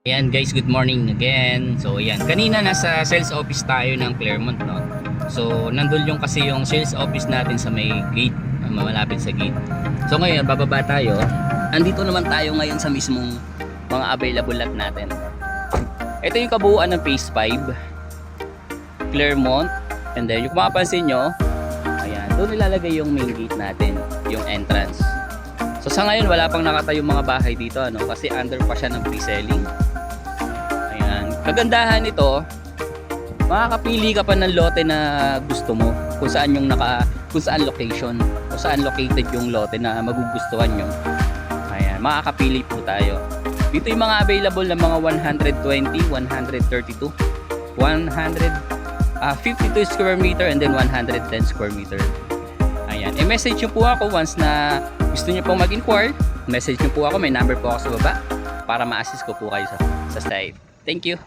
Ayan guys, good morning again. So ayan, kanina nasa sales office tayo ng Claremont, no? So nandun yung kasi yung sales office natin sa may gate, malapit sa gate. So ngayon, bababa tayo. Andito naman tayo ngayon sa mismong mga available lot natin. Ito yung kabuuan ng Phase 5 Claremont. And then yung mapapansin nyo, ayan, doon nilalagay yung main gate natin, yung entrance. So sa ngayon, wala pang nakatayong mga bahay dito, ano? Kasi under pa siya ng pre-selling. Kagandahan nito, makakapili ka pa ng lote na gusto mo, kung saan location, kung saan located yung lote na magugustuhan nyo. Ayan, makakapili po tayo. Dito yung mga available na mga 120, 132, 52 square meter and then 110 square meter. Ayan, message nyo po ako once na gusto nyo pong mag-inquire. Message nyo po ako, may number po ako sa baba para ma-assist ko po kayo sa site. Thank you.